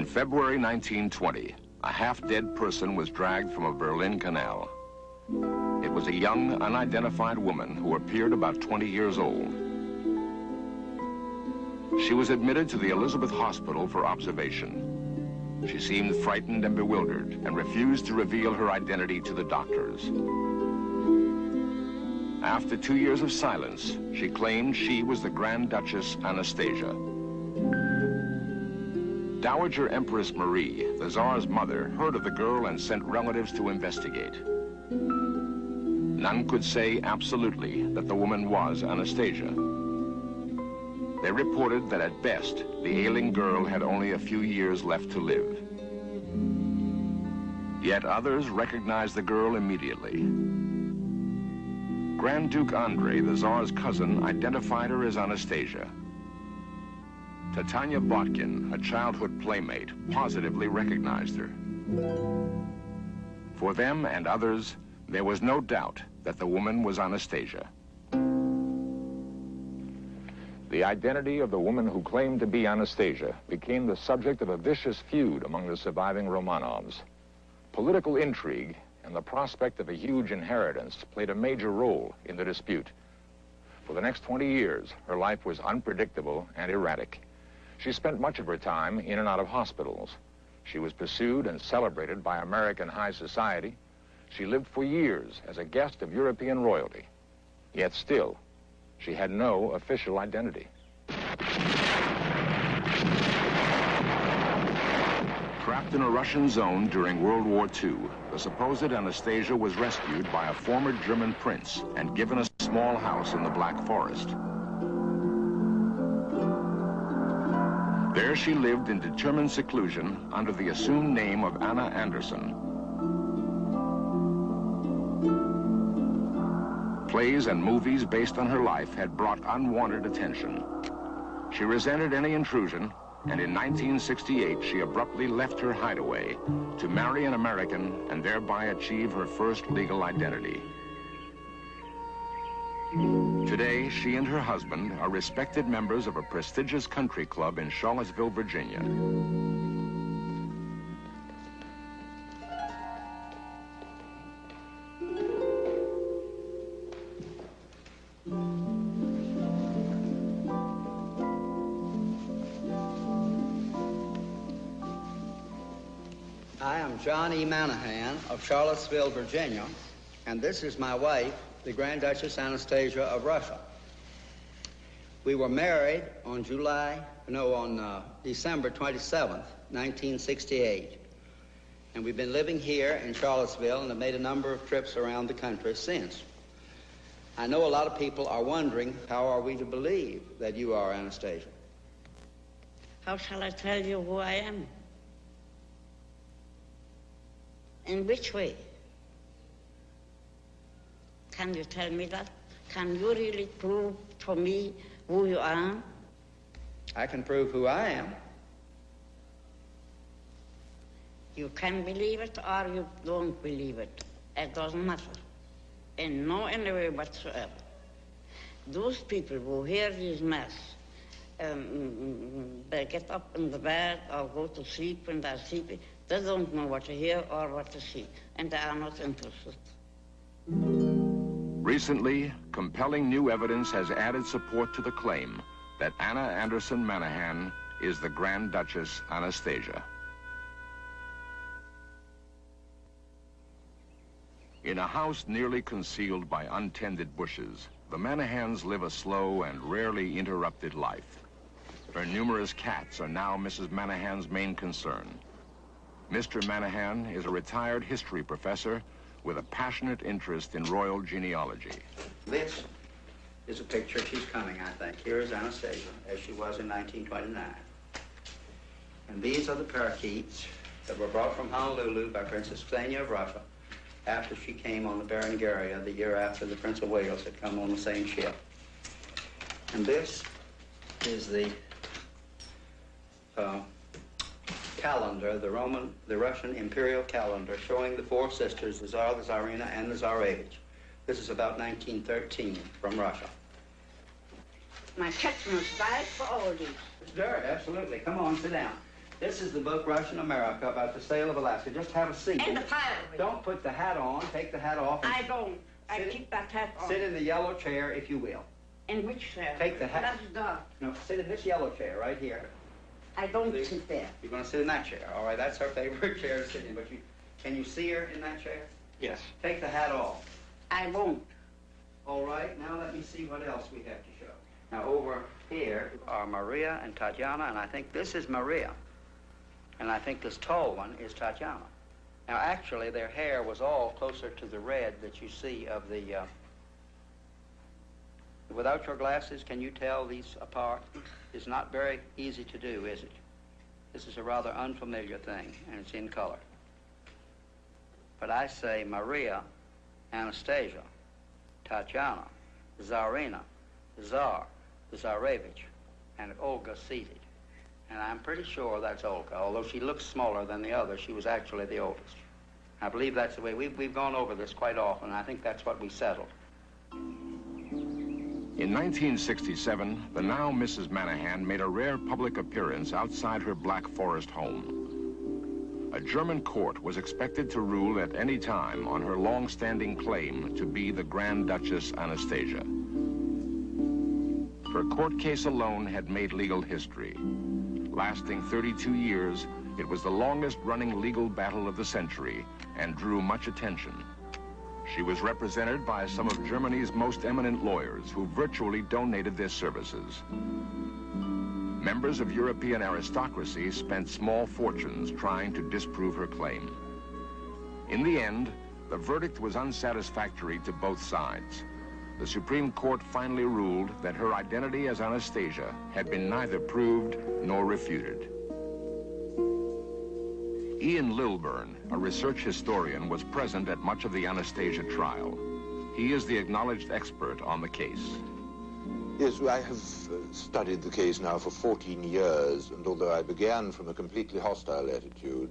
February 1920, a half-dead person was dragged from a Berlin canal. It was a young, unidentified woman who appeared about 20 years old. She was admitted to the Elizabeth Hospital for observation. She seemed frightened and bewildered and refused to reveal her identity to the doctors. After 2 years of silence, she claimed she was the Grand Duchess Anastasia. Dowager Empress Marie, the Tsar's mother, heard of the girl and sent relatives to investigate. None could say absolutely that the woman was Anastasia. They reported that at best, the ailing girl had only a few years left to live. Yet others recognized the girl immediately. Grand Duke Andrei, the Tsar's cousin, identified her as Anastasia. Titania Botkin, a childhood playmate, positively recognized her. For them and others, there was no doubt that the woman was Anastasia. The identity of the woman who claimed to be Anastasia became the subject of a vicious feud among the surviving Romanovs. Political intrigue and the prospect of a huge inheritance played a major role in the dispute. For the next 20 years, her life was unpredictable and erratic. She spent much of her time in and out of hospitals. She was pursued and celebrated by American high society. She lived for years as a guest of European royalty. Yet still, she had no official identity. Trapped in a Russian zone during World War II, the supposed Anastasia was rescued by a former German prince and given a small house in the Black Forest. There she lived in determined seclusion under the assumed name of Anna Anderson. Plays and movies based on her life had brought unwanted attention. She resented any intrusion, and in 1968 she abruptly left her hideaway to marry an American and thereby achieve her first legal identity. Today, she and her husband are respected members of a prestigious country club in Charlottesville, Virginia. I am John E. Manahan of Charlottesville, Virginia, and this is my wife, the Grand Duchess Anastasia of Russia. We were married on December 27th, 1968. And we've been living here in Charlottesville and have made a number of trips around the country since. I know a lot of people are wondering, how are we to believe that you are Anastasia? How shall I tell you who I am? In which way? Can you tell me that? Can you really prove to me who you are? I can prove who I am. You can believe it or you don't believe it. It doesn't matter. In no any way whatsoever. Those people who hear these mass, they get up in the bed or go to sleep when they're sleeping. They don't know what to hear or what to see, and they are not interested. Recently, compelling new evidence has added support to the claim that Anna Anderson Manahan is the Grand Duchess Anastasia. In a house nearly concealed by untended bushes, the Manahans live a slow and rarely interrupted life. Her numerous cats are now Mrs. Manahan's main concern. Mr. Manahan is a retired history professor with a passionate interest in royal genealogy. This is a picture, she's coming, I think. Here is Anastasia, as she was in 1929. And these are the parakeets that were brought from Honolulu by Princess Xenia of Russia after she came on the Berengaria the year after the Prince of Wales had come on the same ship. And this is the calendar, the Russian imperial calendar, showing the four sisters, the Tsar, the Tsarina, and the Tsarevich. This is about 1913 from Russia. My cat must die for all these. Sure, absolutely. Come on, sit down. This is the book, Russian America, about the sale of Alaska. Just have a seat. And the fire. Don't put the hat on. Take the hat off. I don't. I keep that hat on. Sit in the yellow chair, if you will. In which chair? Take the hat. That's dark. No, sit in this yellow chair right here. I don't sit there. You're going to sit in that chair. All right, that's her favorite chair to sit in. But can you see her in that chair? Yes. Take the hat off. I won't. All right, now let me see what else we have to show. Now over here are Maria and Tatiana, and I think this is Maria. And I think this tall one is Tatiana. Now actually their hair was all closer to the red that you see of the... Without your glasses, can you tell these apart? It's not very easy to do, is it? This is a rather unfamiliar thing, and it's in color. But I say Maria, Anastasia, Tatiana, Tsarina, Tsar, Tsarevich, and Olga seated. And I'm pretty sure that's Olga, although she looks smaller than the others. She was actually the oldest. I believe that's the way. We've gone over this quite often, and I think that's what we settled. In 1967, the now Mrs. Manahan made a rare public appearance outside her Black Forest home. A German court was expected to rule at any time on her long-standing claim to be the Grand Duchess Anastasia. Her court case alone had made legal history. Lasting 32 years, it was the longest-running legal battle of the century and drew much attention. She was represented by some of Germany's most eminent lawyers who virtually donated their services. Members of European aristocracy spent small fortunes trying to disprove her claim. In the end, the verdict was unsatisfactory to both sides. The Supreme Court finally ruled that her identity as Anastasia had been neither proved nor refuted. Ian Lilburn, a research historian, was present at much of the Anastasia trial. He is the acknowledged expert on the case. Yes, I have studied the case now for 14 years, and although I began from a completely hostile attitude,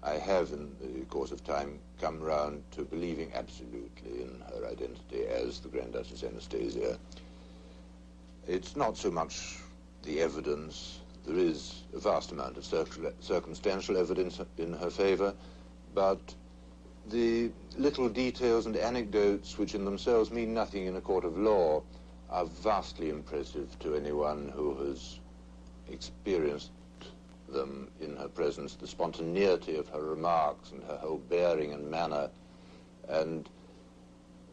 I have, in the course of time, come round to believing absolutely in her identity as the Grand Duchess Anastasia. It's not so much the evidence. There is a vast amount of circumstantial evidence in her favor, but the little details and anecdotes, which in themselves mean nothing in a court of law, are vastly impressive to anyone who has experienced them in her presence, the spontaneity of her remarks and her whole bearing and manner. And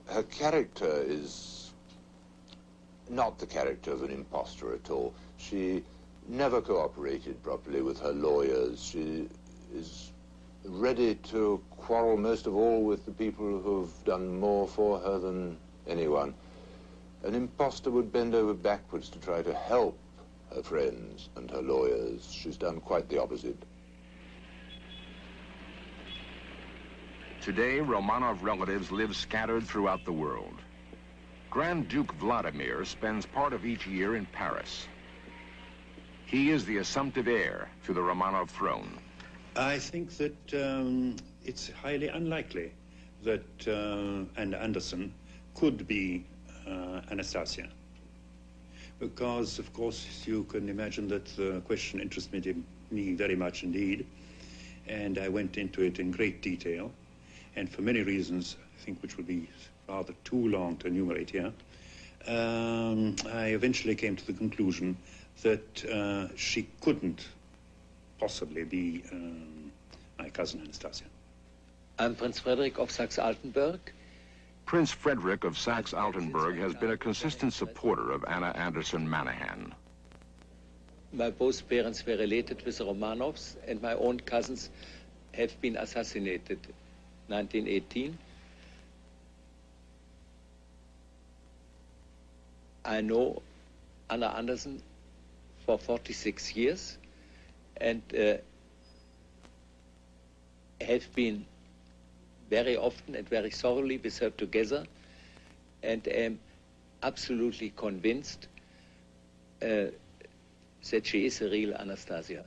her character is not the character of an impostor at all. She never cooperated properly with her lawyers. She is ready to quarrel most of all with the people who've done more for her than anyone. An impostor would bend over backwards to try to help her friends and her lawyers. She's done quite the opposite. Today, Romanov relatives live scattered throughout the world. Grand Duke Vladimir spends part of each year in Paris. He is the assumptive heir to the Romanov throne. I think that it's highly unlikely that Anna Anderson could be Anastasia. Because, of course, you can imagine that the question interested me very much indeed. And I went into it in great detail. And for many reasons, I think, which would be rather too long to enumerate here, I eventually came to the conclusion that she couldn't possibly be my cousin Anastasia. I'm Prince Frederick of Saxe-Altenburg. Prince Frederick of Saxe-Altenburg has been a consistent supporter of Anna Anderson Manahan. My both parents were related with the Romanovs, and my own cousins have been assassinated 1918. I know Anna Anderson for 46 years and have been very often and very thoroughly with her together, and am absolutely convinced that she is a real Anastasia.